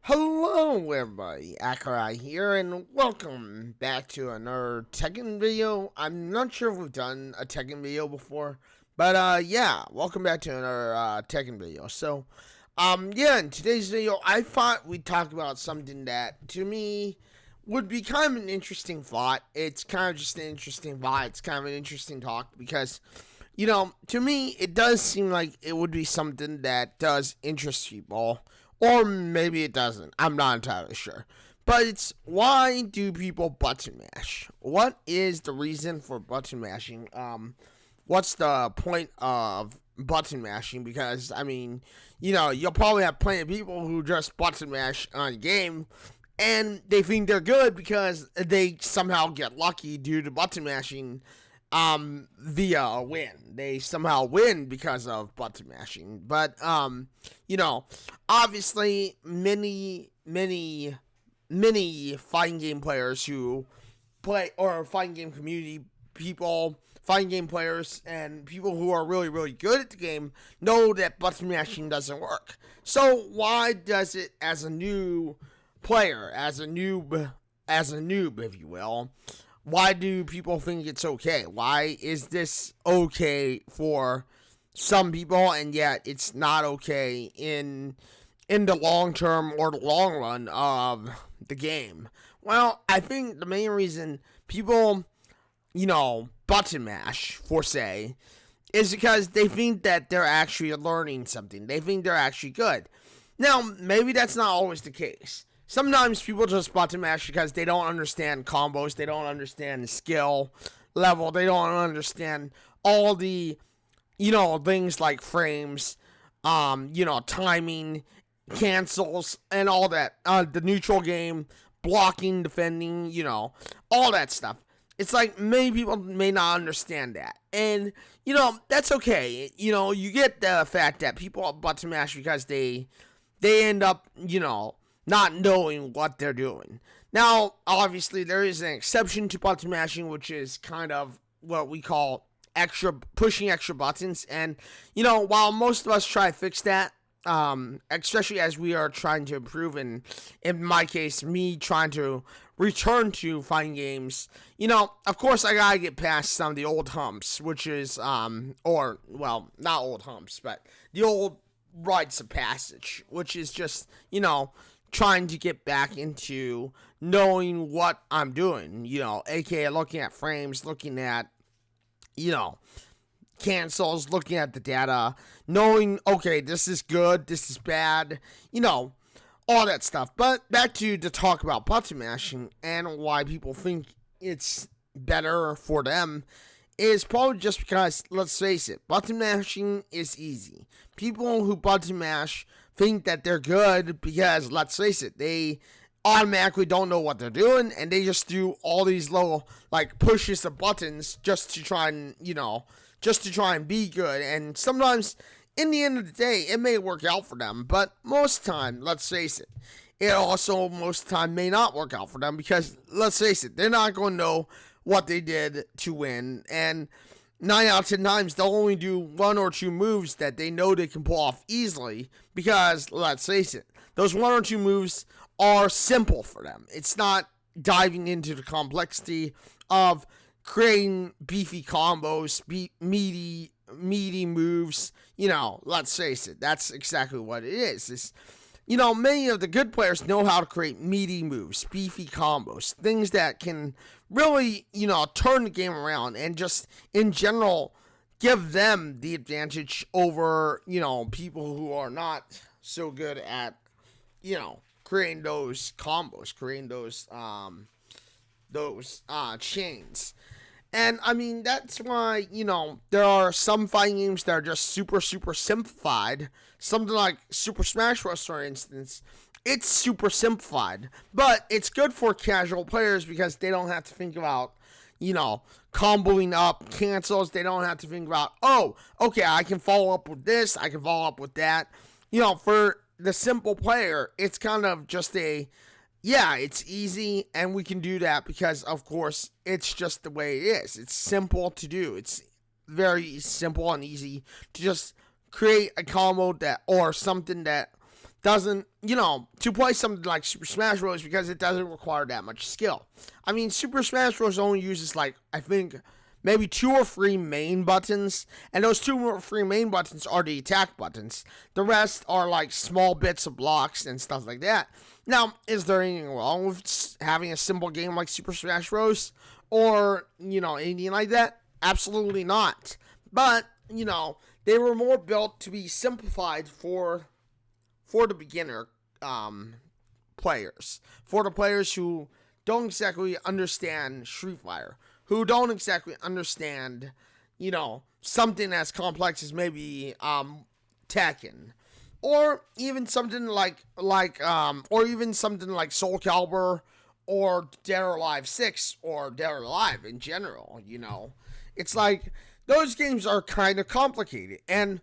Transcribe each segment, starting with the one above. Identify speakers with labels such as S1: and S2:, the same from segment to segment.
S1: Hello everybody, Accureye here, and welcome back to another Tekken video. I'm not sure if we've done a Tekken video before, but yeah, welcome back to another Tekken video. So, in today's video, I thought we'd talk about something that, to me, would be kind of an interesting thought. It's kind of just an interesting thought. It's kind of an interesting talk because, to me, it does seem like it would be something that does interest people. Or maybe it doesn't. I'm not entirely sure. But it's, why do people button mash? What is the reason for button mashing? What's the point of button mashing? Because, you'll probably have plenty of people who just button mash on a game, and they think they're good because they somehow get lucky due to button mashing via a win. They somehow win because of button mashing. But, obviously, many fighting game players who play, or fighting game community people, fighting game players, and people who are really, really good at the game know that button mashing doesn't work. So, why does it, as a new player, as a noob, if you will, why do people think it's okay? Why is this okay for some people, and yet it's not okay in the long term or the long run of the game? Well, I think the main reason people, button mash, for say, is because they think that they're actually learning something. They think they're actually good. Now, maybe that's not always the case. Sometimes people just button mash because they don't understand combos, they don't understand the skill level, they don't understand all the, things like frames, timing, cancels, and all that. The neutral game, blocking, defending, all that stuff. It's like many people may not understand that. And, that's okay. You get the fact that people button mash because they end up, not knowing what they're doing. Now, obviously, there is an exception to button mashing, which is kind of what we call pushing extra buttons. And, while most of us try to fix that, especially as we are trying to improve, and in my case, me trying to return to fighting games, of course, I gotta get past some of the old humps, which is, not old humps, but the old rites of passage, which is just, trying to get back into knowing what I'm doing, aka looking at frames, looking at, cancels, looking at the data, knowing, okay, this is good, this is bad, all that stuff. But back to talk about button mashing and why people think it's better for them is probably just because, let's face it, button mashing is easy. People who button mash think that they're good because, let's face it, they automatically don't know what they're doing, and they just do all these little, pushes of buttons just to try and, be good. And sometimes, in the end of the day, it may work out for them, but most of the time, let's face it, it also most of the time may not work out for them because, let's face it, they're not going to know what they did to win, and 9 out of 10 times, they'll only do 1 or 2 moves that they know they can pull off easily because, let's face it, those 1 or 2 moves are simple for them. It's not diving into the complexity of creating beefy combos, meaty moves. Let's face it, that's exactly what it is. Many of the good players know how to create meaty moves, beefy combos, things that can really, turn the game around and just, in general, give them the advantage over, people who are not so good at, creating those combos, creating those chains. And, that's why, there are some fighting games that are just super, super simplified. Something like Super Smash Bros., for instance, it's super simplified. But it's good for casual players because they don't have to think about, comboing up cancels. They don't have to think about, oh, okay, I can follow up with this, I can follow up with that. For the simple player, it's kind of just it's easy, and we can do that because, of course, it's just the way it is. It's simple to do. It's very simple and easy to just create a combo or something that doesn't, to play something like Super Smash Bros. Because it doesn't require that much skill. I mean, Super Smash Bros. Only uses, like, I think, maybe 2 or 3 main buttons, and those 2 or 3 main buttons are the attack buttons. The rest are, like, small bits of blocks and stuff like that. Now, is there anything wrong with having a simple game like Super Smash Bros. Or, anything like that? Absolutely not. But, they were more built to be simplified for the beginner players. For the players who don't exactly understand Street Fighter. Who don't exactly understand, something as complex as maybe Tekken. Or even something like Soul Calibur or Dead or Alive 6 or Dead or Alive in general, It's like those games are kind of complicated, and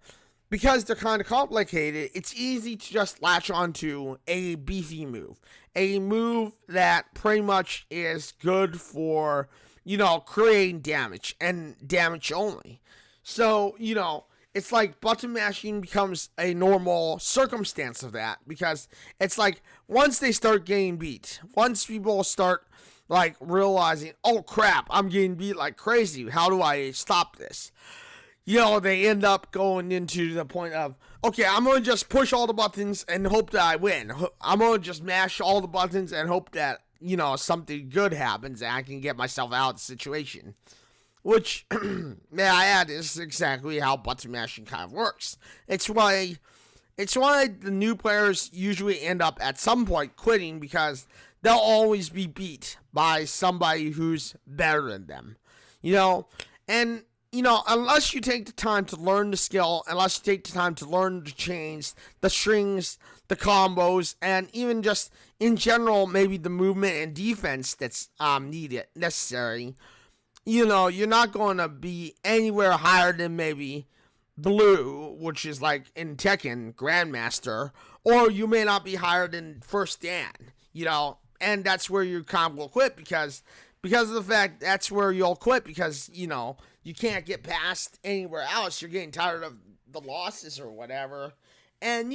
S1: because they're kind of complicated, it's easy to just latch onto a beefy move. A move that pretty much is good for, creating damage and damage only. So, it's like button mashing becomes a normal circumstance of that, because it's like once they start getting beat, once people start like realizing, oh crap, I'm getting beat like crazy, how do I stop this? They end up going into the point of, okay, I'm going to just push all the buttons and hope that I win. I'm going to just mash all the buttons and hope that, something good happens and I can get myself out of the situation. Which, may I add, is exactly how button mashing kind of works. It's why the new players usually end up at some point quitting, because they'll always be beat by somebody who's better than them. And unless you take the time to learn the skill, unless you take the time to learn the chains, the strings, the combos, and even just in general, maybe the movement and defense that's necessary, you're not going to be anywhere higher than maybe Blue, which is like in Tekken, Grandmaster, or you may not be higher than First Dan, and that's where you kind of will quit, because of the fact that's where you'll quit, because, you can't get past anywhere else. You're getting tired of the losses or whatever. And,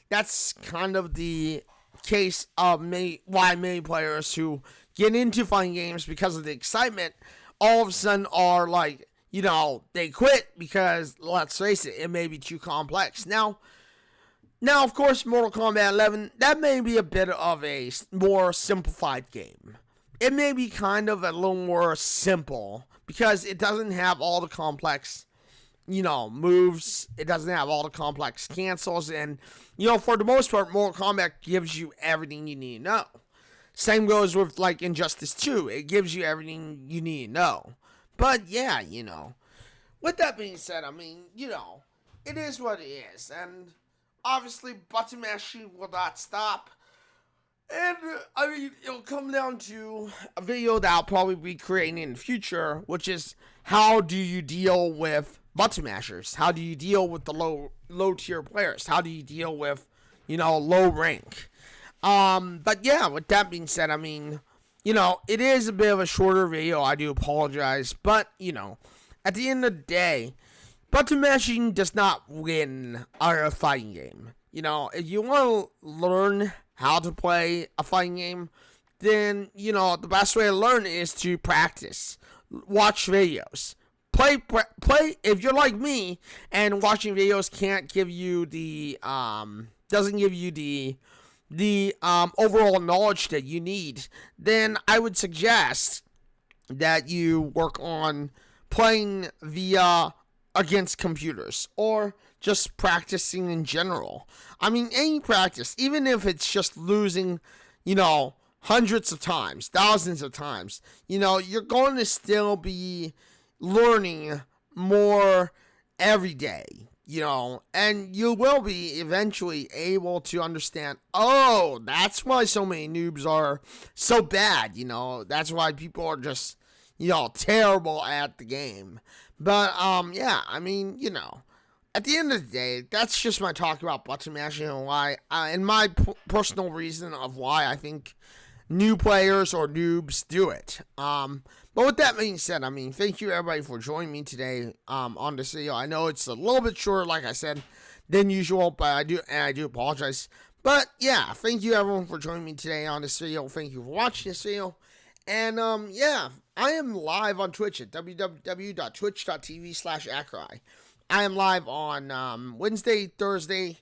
S1: that's kind of the case of why many players who get into fighting games because of the excitement all of a sudden are like, they quit because, let's face it, it may be too complex. Now, of course, Mortal Kombat 11, that may be a bit of a more simplified game. It may be kind of a little more simple, because it doesn't have all the complex, moves. It doesn't have all the complex cancels. And, for the most part, Mortal Kombat gives you everything you need to know. Same goes with, like, Injustice 2. It gives you everything you need to know. But, yeah, with that being said, I mean, it is what it is. And, obviously, button mashing will not stop. And, I mean, it'll come down to a video that I'll probably be creating in the future, which is, how do you deal with button mashers? How do you deal with the low tier players? How do you deal with, low rank? But yeah, with that being said, I mean, it is a bit of a shorter video. I do apologize. But, at the end of the day, button mashing does not win a fighting game. If you want to learn how to play a fighting game, then, the best way to learn is to practice. Watch videos. Play, if you're like me, and watching videos can't give you doesn't give you the overall knowledge that you need, then I would suggest that you work on playing via against computers, or just practicing in general. I mean, any practice, even if it's just losing, hundreds of times, thousands of times, you're going to still be learning more every day, and you will be eventually able to understand, oh, that's why so many noobs are so bad, that's why people are just, terrible at the game. But, yeah, I mean, at the end of the day, that's just my talk about button mashing and why, and my personal reason of why I think new players or noobs do it. But with that being said, I mean, thank you everybody for joining me today on this video. I know it's a little bit shorter, like I said, than usual, but I do apologize. But yeah, thank you everyone for joining me today on this video. Thank you for watching this video. And yeah, I am live on Twitch at www.twitch.tv/Accureye. I am live on Wednesday, Thursday,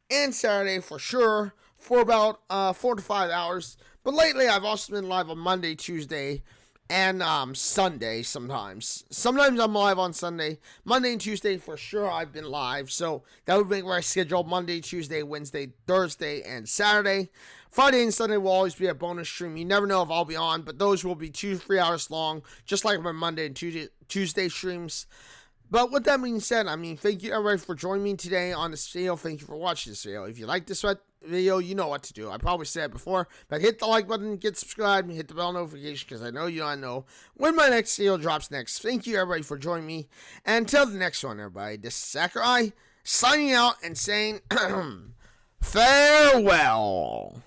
S1: and Saturday for sure for about 4 to 5 hours. But lately, I've also been live on Monday, Tuesday, and Sunday sometimes. Sometimes I'm live on Sunday. Monday and Tuesday for sure I've been live. So that would make my schedule Monday, Tuesday, Wednesday, Thursday, and Saturday. Friday and Sunday will always be a bonus stream. You never know if I'll be on, but those will be 2 to 3 hours long, just like my Monday and Tuesday streams. But with that being said, thank you everybody for joining me today on this video. Thank you for watching this video. If you like this video, you know what to do. I probably said it before, but hit the like button, get subscribed, and hit the bell notification because I know you don't know when my next video drops next. Thank you everybody for joining me. And until the next one, everybody, this is Accureye signing out and saying farewell.